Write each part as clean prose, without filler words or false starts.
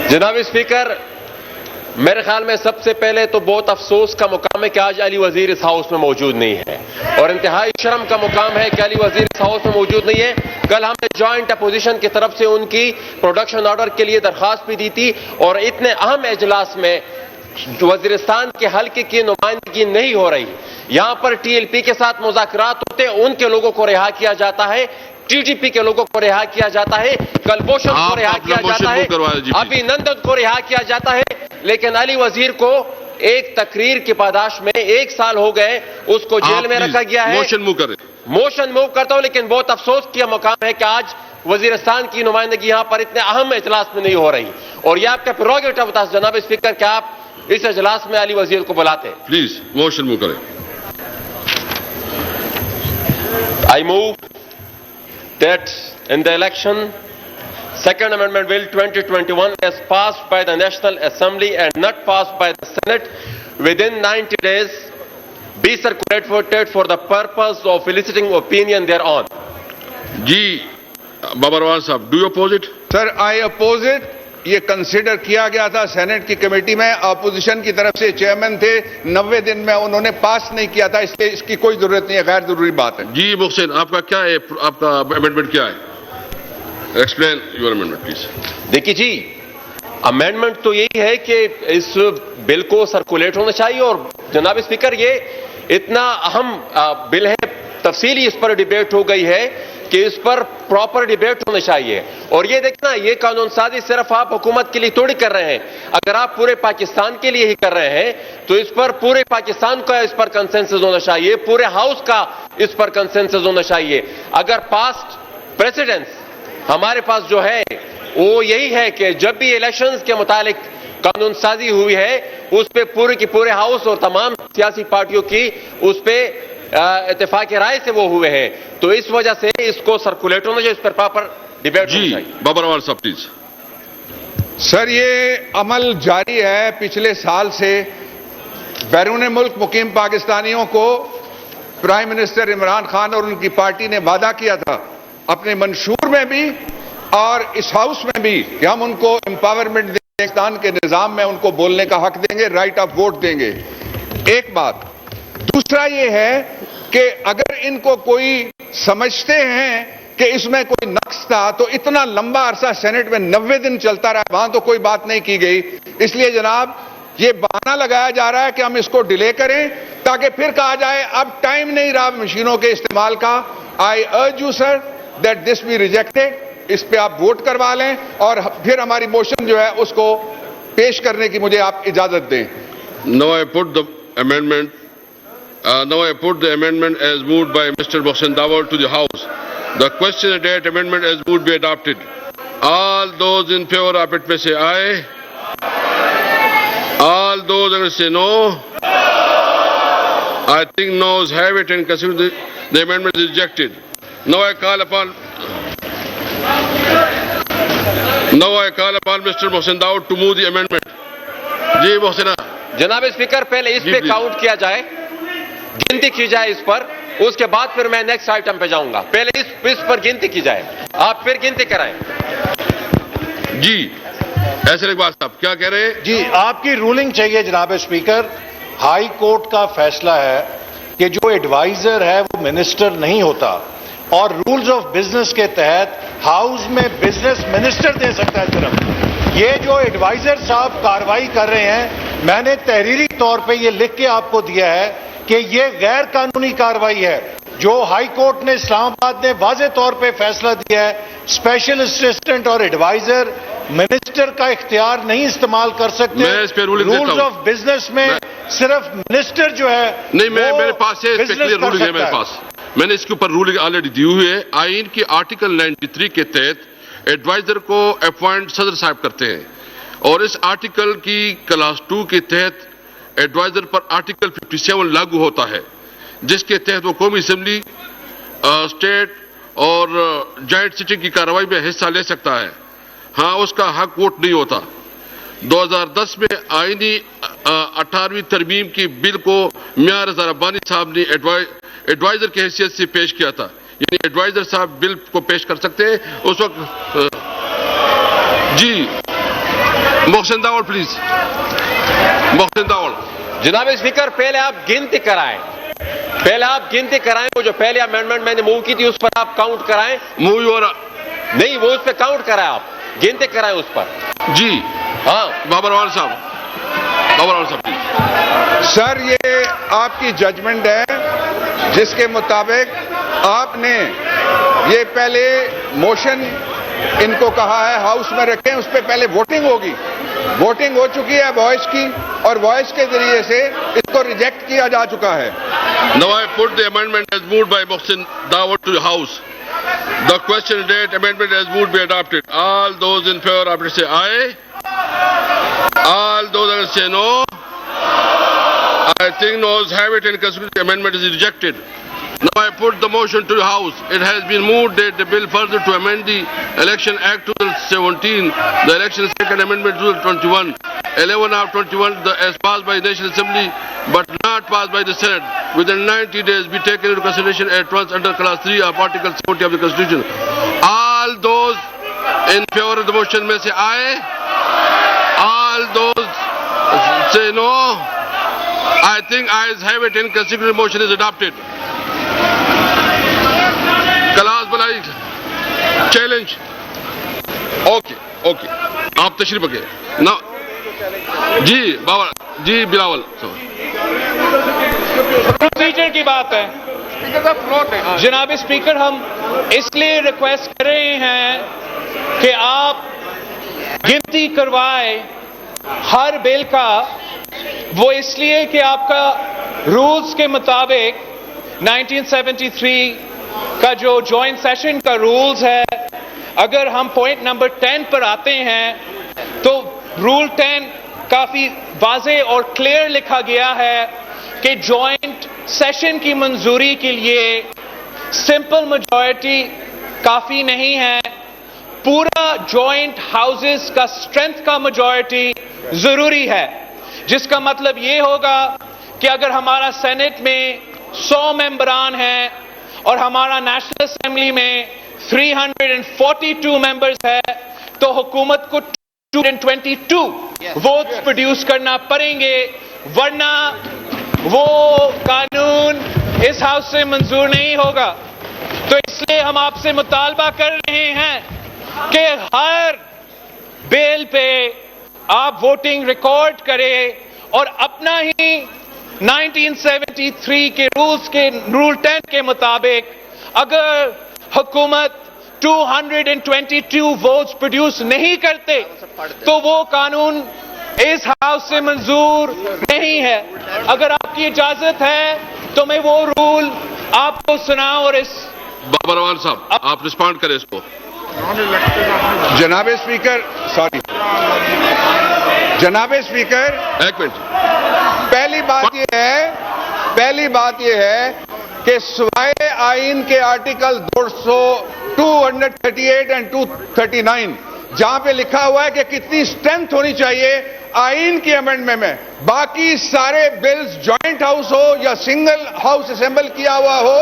جناب اسپیکر، میرے خیال میں سب سے پہلے تو بہت افسوس کا مقام ہے کہ آج علی وزیر اس ہاؤس میں موجود نہیں ہے، اور انتہائی شرم کا مقام ہے کہ علی وزیر اس ہاؤس میں موجود نہیں ہے۔ کل ہم نے جوائنٹ اپوزیشن کی طرف سے ان کی پروڈکشن آرڈر کے لیے درخواست بھی دی تھی، اور اتنے اہم اجلاس میں وزیرستان کے حلقے کی نمائندگی نہیں ہو رہی۔ یہاں پر ٹی ایل پی کے ساتھ مذاکرات ہوتے، ان کے لوگوں کو رہا کیا جاتا ہے، ٹی ڈی پی کے لوگوں کو رہا کیا جاتا ہے، کلبھوشن کو رہا کیا جاتا ہے، ابھی نندن کو رہا کیا جاتا ہے، لیکن علی وزیر کو ایک تقریر کی پاداش میں 1 سال ہو گئے اس کو جیل میں رکھا گیا ہے۔ موشن موو کرتا ہوں، لیکن بہت افسوس کیا مقام ہے کہ آج وزیرستان کی نمائندگی یہاں پر اتنے اہم اجلاس میں نہیں ہو رہی، اور یہ آپ کا پریروگیٹو تھا جناب اسپیکر کہ آپ اس اجلاس میں علی وزیر کو بلاتے۔ پلیز موشن موو کریں۔ I move that in the election, Second Amendment Bill 2021 as passed by the National Assembly and not passed by the Senate within 90 days be circulated for the purpose of eliciting opinion thereon. جی بابروان صاحب، do you oppose it? Sir I oppose it. یہ consider کیا گیا تھا Saint کی committee میں، opposition کی طرف سے چیئرمین تھے، 90 دن میں انہوں نے پاس نہیں کیا تھا، اس لیے اس کی کوئی ضرورت نہیں ہے، غیر ضروری بات ہے۔ جی محسن، آپ کا کیا ہے، آپ کا امینڈمنٹ کیا ہے؟ Explain your amendment please. دیکھیے جی، امینڈمنٹ تو یہی ہے کہ اس بل کو سرکولیٹ ہونا چاہیے، اور جناب اسپیکر یہ اتنا اہم بل ہے، تفصیلی اس پر ڈیبیٹ ہو گئی ہے کہ اس پر پراپر ڈیبیٹ ہونا چاہیے۔ اور یہ دیکھنا، یہ قانون سازی صرف آپ حکومت کے لیے تھوڑی کر رہے ہیں، اگر آپ پورے پاکستان کے لیے ہی کر رہے ہیں تو اس پر پورے پاکستان کا اس پر کنسنسس ہونا چاہیے، پورے ہاؤس کا اس پر کنسنسس ہونا چاہیے۔ اگر پاسٹ پریسیڈنس ہمارے پاس جو ہے وہ یہی ہے کہ جب بھی الیکشنز کے متعلق قانون سازی ہوئی ہے اس پہ پورے کی پورے ہاؤس اور تمام سیاسی پارٹیوں کی اس پہ اتفاق رائے سے وہ ہوئے ہیں، تو اس وجہ سے اس کو سرکولیٹ ہونا چاہیے، اس پر پراپر ڈیبیٹ ہونا جی چاہیے۔ بابروان صاحب پلیز۔ سر یہ عمل جاری ہے پچھلے سال سے۔ بیرون ملک مقیم پاکستانیوں کو پرائم منسٹر عمران خان اور ان کی پارٹی نے وعدہ کیا تھا اپنے منشور میں بھی اور اس ہاؤس میں بھی کہ ہم ان کو امپاورمنٹ دیں گے، پاکستان کے نظام میں ان کو بولنے کا حق دیں گے، رائٹ آف ووٹ دیں گے۔ ایک بات۔ دوسرا یہ ہے کہ اگر ان کو کوئی سمجھتے ہیں کہ اس میں کوئی نقص تھا تو اتنا لمبا عرصہ سینٹ میں 90 دن چلتا رہا، وہاں تو کوئی بات نہیں کی گئی، اس لیے جناب یہ بہانہ لگایا جا رہا ہے کہ ہم اس کو ڈیلے کریں تاکہ پھر کہا جائے اب ٹائم نہیں رہا مشینوں کے استعمال کا۔ I urge you sir that this be rejected, اس پہ آپ ووٹ کروا لیں اور پھر ہماری موشن جو ہے اس کو پیش کرنے کی مجھے آپ اجازت دیں۔ Now I put the amendment as moved by Mr. Mohsen Dawar to the House. The question that amendment as moved be adopted. All those in favor of it may say aye. All those against say no. I think noes have it and consider the amendment is rejected. Now I call upon Mr. Mohsen Dawar to move the amendment. جی محسنہ۔ جناب speaker, پہلے اس پہ count کیا جائے، گنتی کی جائے اس پر، اس کے بعد پھر میں نیکسٹ آئٹم پہ جاؤں گا، پہلے اس پر گنتی کی جائے، آپ پھر گنتی کرائیں۔ جی ایسے اقبال صاحب کیا کہہ رہے ہیں؟ جی آپ کی رولنگ چاہیے جناب اسپیکر۔ ہائی کورٹ کا فیصلہ ہے کہ جو ایڈوائزر ہے وہ منسٹر نہیں ہوتا، اور رولز آف بزنس کے تحت ہاؤس میں بزنس منسٹر دے سکتا ہے صرف۔ یہ جو ایڈوائزر صاحب کارروائی کر رہے ہیں، میں نے تحریری طور پہ یہ لکھ کے آپ کو دیا ہے کہ یہ غیر قانونی کارروائی ہے۔ جو ہائی کورٹ نے اسلام آباد نے واضح طور پہ فیصلہ دیا ہے، اسپیشل اسسٹنٹ اور ایڈوائزر منسٹر کا اختیار نہیں استعمال کر سکتے۔ میں اس پہ رولنگ دیتا ہوں۔ رولز آف بزنس میں صرف منسٹر جو ہے نہیں، میرے پاس ہے رولنگ ہے، میرے پاس میں نے اس کے اوپر رولنگ آلریڈی دی ہوئی ہے۔ آئین کی آرٹیکل 93 کے تحت ایڈوائزر کو اپوائنٹ صدر صاحب کرتے ہیں، اور اس آرٹیکل کی کلاس 2 کے تحت ایڈوائزر پر آرٹیکل 57 لاگو ہوتا ہے، جس کے تحت وہ قومی اسمبلی، اسٹیٹ اور جوائنٹ سٹنگ کی کارروائی میں حصہ لے سکتا ہے۔ ہاں، اس کا حق ووٹ نہیں ہوتا۔ 2010 میں آئینی 18ویں ترمیم کی بل کو میاں رضا ربانی صاحب نے ایڈوائزر کی حیثیت سے پیش کیا تھا، یعنی ایڈوائزر صاحب بل کو پیش کر سکتے ہیں اس وقت۔ جی محسن داول پلیز. محسن داول. جناب اسپیکر پہلے آپ گنتی کرائیں. وہ جو پہلے امینڈمنٹ میں نے موو کی تھی اس پر آپ کاؤنٹ کرائیں. Move your. نہیں وہ اس پہ کاؤنٹ کرائیں, آپ گنتی کرائیں اس پر. جی ہاں بابر وال صاحب. بابر وال صاحب پلیز. سر یہ آپ کی ججمنٹ ہے جس کے مطابق آپ نے یہ پہلے موشن ان کو کہا ہے ہاؤس میں رکھیں, اس پہ پہلے ووٹنگ ہوگی. ووٹنگ ہو چکی ہے وائس کی, اور وائس کے ذریعے سے اس کو ریجیکٹ کیا جا چکا ہے. Now I put the amendment as moved by Mohsin Dawud to the House. The question is that amendment as moved be adopted. All those in favor of it say aye. All those against say no. I think noes have it and consequently the amendment is rejected. Now I put the motion to the House. It has been moved that the bill further to amend the Election Act 2017, the Election Second Amendment 2021, 11 of 21, as passed by the National Assembly but not passed by the Senate, within 90 days be taken into consideration at once under Clause 3 of Article 70 of the Constitution. All those in favor of the motion may say aye. All those say no. I think ayes have it and consequently motion is adopted. Class بلائی challenge. Okay okay آپ تشریف رکھیں نا. جی بابا جی Bilawal. Procedure کی بات ہے جناب اسپیکر, ہم اس لیے ریکویسٹ کر رہے ہیں کہ آپ گنتی کروائے ہر بل کا. وہ اس لیے کہ آپ کا رولز کے مطابق 1973 کا جو جوائنٹ سیشن کا رولز ہے, اگر ہم پوائنٹ نمبر 10 پر آتے ہیں تو رول 10 کافی واضح اور کلیئر لکھا گیا ہے کہ جوائنٹ سیشن کی منظوری کے لیے سمپل میجورٹی کافی نہیں ہے, پورا جوائنٹ ہاؤسز کا اسٹرینتھ کا میجورٹی ضروری ہے. جس کا مطلب یہ ہوگا کہ اگر ہمارا سینٹ میں 100 ممبران ہیں اور ہمارا نیشنل اسمبلی میں 342 ممبرز ہے تو حکومت کو 222 ووٹس پروڈیوس کرنا پڑیں گے, ورنہ وہ قانون اس ہاؤس سے منظور نہیں ہوگا. تو اس لیے ہم آپ سے مطالبہ کر رہے ہیں کہ ہر بل پہ آپ ووٹنگ ریکارڈ کریں اور اپنا ہی 1973 کے رول 10 کے مطابق اگر حکومت 222 ووٹس پروڈیوس نہیں کرتے تو وہ قانون اس ہاؤس سے منظور نہیں ہے. اگر آپ کی اجازت ہے تو میں وہ رول آپ کو سناؤں اور اس. بابر وال صاحب آپ رسپونڈ کریں اس کو. جناب اسپیکر جناب اسپیکر ایک منٹ. پہلی بات یہ ہے کہ سوائے آئین کے آرٹیکل 238 اینڈ 239 جہاں پہ لکھا ہوا ہے کہ کتنی سٹرینتھ ہونی چاہیے آئین کی امینڈمنٹ میں, باقی سارے بلز جوائنٹ ہاؤس ہو یا سنگل ہاؤس اسمبل کیا ہوا ہو,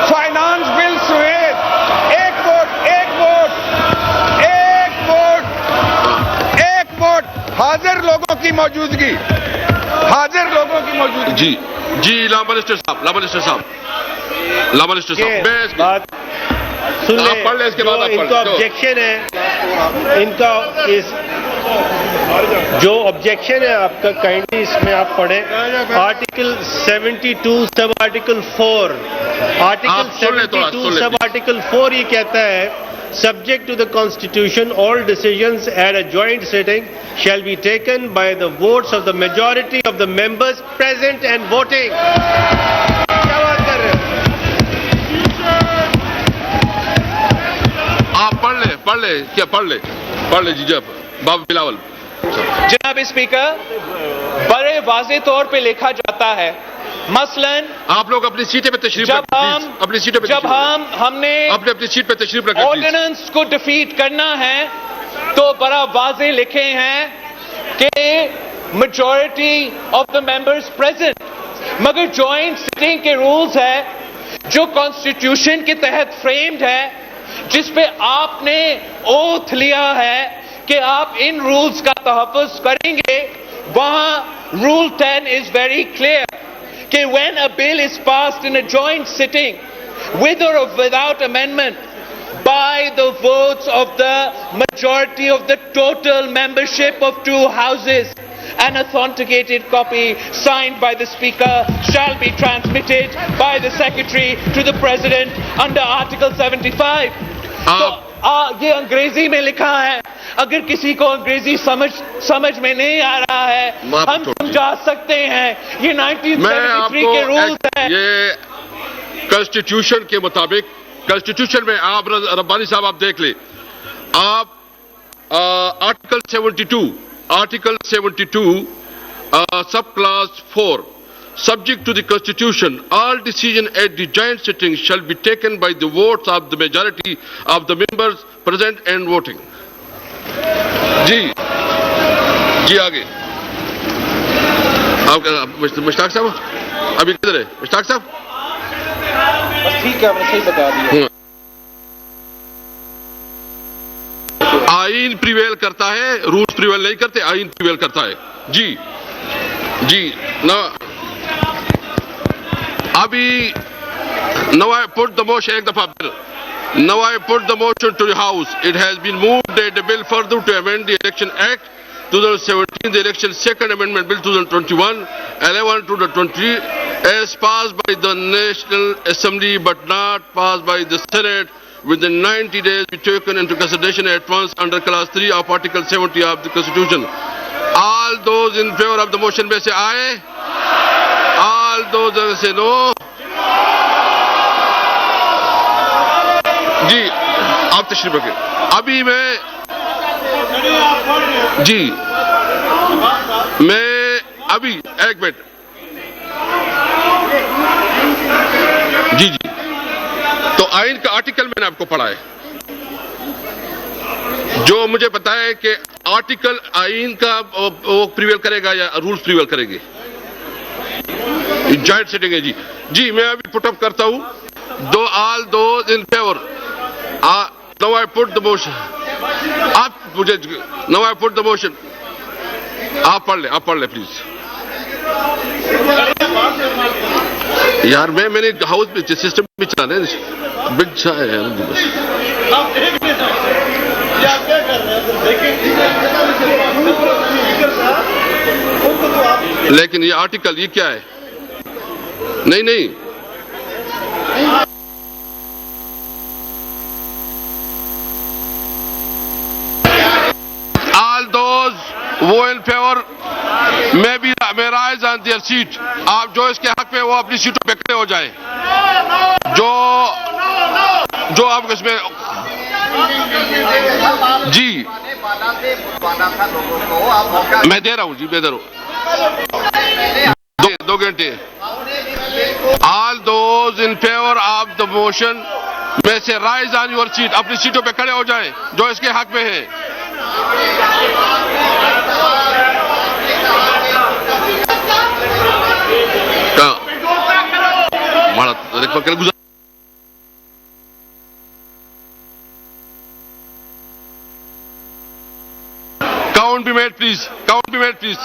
فائنانس بل سمیت ایک ووٹ حاضر لوگوں کی موجودگی. جی جی لا منسٹر صاحب بات سن لیں. آپ پڑھ لیں, اس کے بعد آپ ان کا آبجیکشن ہے, ان کا جو آبجیکشن ہے آپ کا, کائنڈلی اس میں آپ پڑھیں article 72 sub article 4. Article 72 sub article 4 یہ کہتا ہے subject to the constitution all decisions at a joint sitting shall be taken by the votes of the majority of the members present and voting. کیا بات کر رہے ہیں آپ پڑھ لیں جی. جب بابا بلاول. جناب اسپیکر بڑے واضح طور پہ لکھا جاتا ہے, مثلاً آپ لوگ اپنی سیٹیں پہ تشریف رکھیں. جب ہم نے اپنی سیٹ پہ تشریف رکھیں. آرڈیننس کو ڈیفیٹ کرنا ہے تو بڑا واضح لکھے ہیں کہ majority of the members present, مگر جوائنٹ سٹنگ کے رولز ہے جو کانسٹیٹیوشن کے تحت فریمڈ ہے, جس پہ آپ نے اوتھ لیا ہے کہ آپ ان رولز کا تحفظ کریں گے. وہاں رول 10 is very clear کہ when a bill is passed in a joint sitting with or without amendment by the votes of the majority of the total membership of two houses, an authenticated copy signed by the Speaker shall be transmitted by the Secretary to the President under Article 75. تو یہ انگریزی میں لکھا ہے. اگر کسی کو انگریزی سمجھ میں نہیں آ رہا ہے ہم سمجھا سکتے ہیں. یہ 1973 کے رولز ہیں. یہ کانسٹیٹیوشن کے مطابق کانسٹیٹیوشن میں آپ ربانی صاحب آپ دیکھ لیں. آپ article 72 sub class 4 subject to the constitution, all decision at the joint sitting shall be taken by the votes of the majority of the members present and voting. جی آگے مشتاق صاحب ابھی کدھر ہے مشتاق صاحب؟ ٹھیک ہے میں صحیح بتا دیا. آئین پریویل کرتا ہے, رولز پریویل نہیں کرتے, آئین پریویل کرتا ہے. جی ابھی now I put the motion ایک دفعہ now I put the motion to the House. It has been moved that the bill further to amend the Election Act 2017, the Election Second Amendment Bill 2021, 11 to the 23, as passed by the National Assembly but not passed by the Senate within 90 days be taken into consideration at once under Clause 3 of Article 70 of the Constitution. All those in favor of the motion may say aye. All those that say no. جی آپ تشریف رکھیں. ابھی میں ابھی ایک minute جی تو آئین کا آرٹیکل میں نے آپ کو پڑھا ہے جو مجھے پتا ہے کہ آرٹیکل آئین کا وہ پریویل کرے گا یا رولز پریویل کریں گے. جوائنٹ سیٹنگ ہے. جی میں ابھی پٹ اپ کرتا ہوں. All those in favour. Now I put the motion. آپ مجھے now I put the motion. آپ پڑھ لیں پلیز. یار میں نے ہاؤس میں سسٹم بھی چلانا ہے بچا ہے لیکن یہ آرٹیکل یہ کیا ہے؟ نہیں all those who in favor may rise on their seat. آپ جو اس کے حق میں وہ اپنی سیٹوں پہ کھڑے ہو جائیں. جو آپ اس میں جی میں دے رہا ہوں 2 گھنٹے. All those in favor of the motion میں سے رائز آن یور سیٹ. اپنی سیٹوں پہ کھڑے ہو جائیں جو اس کے حق میں ہے. Count be made please.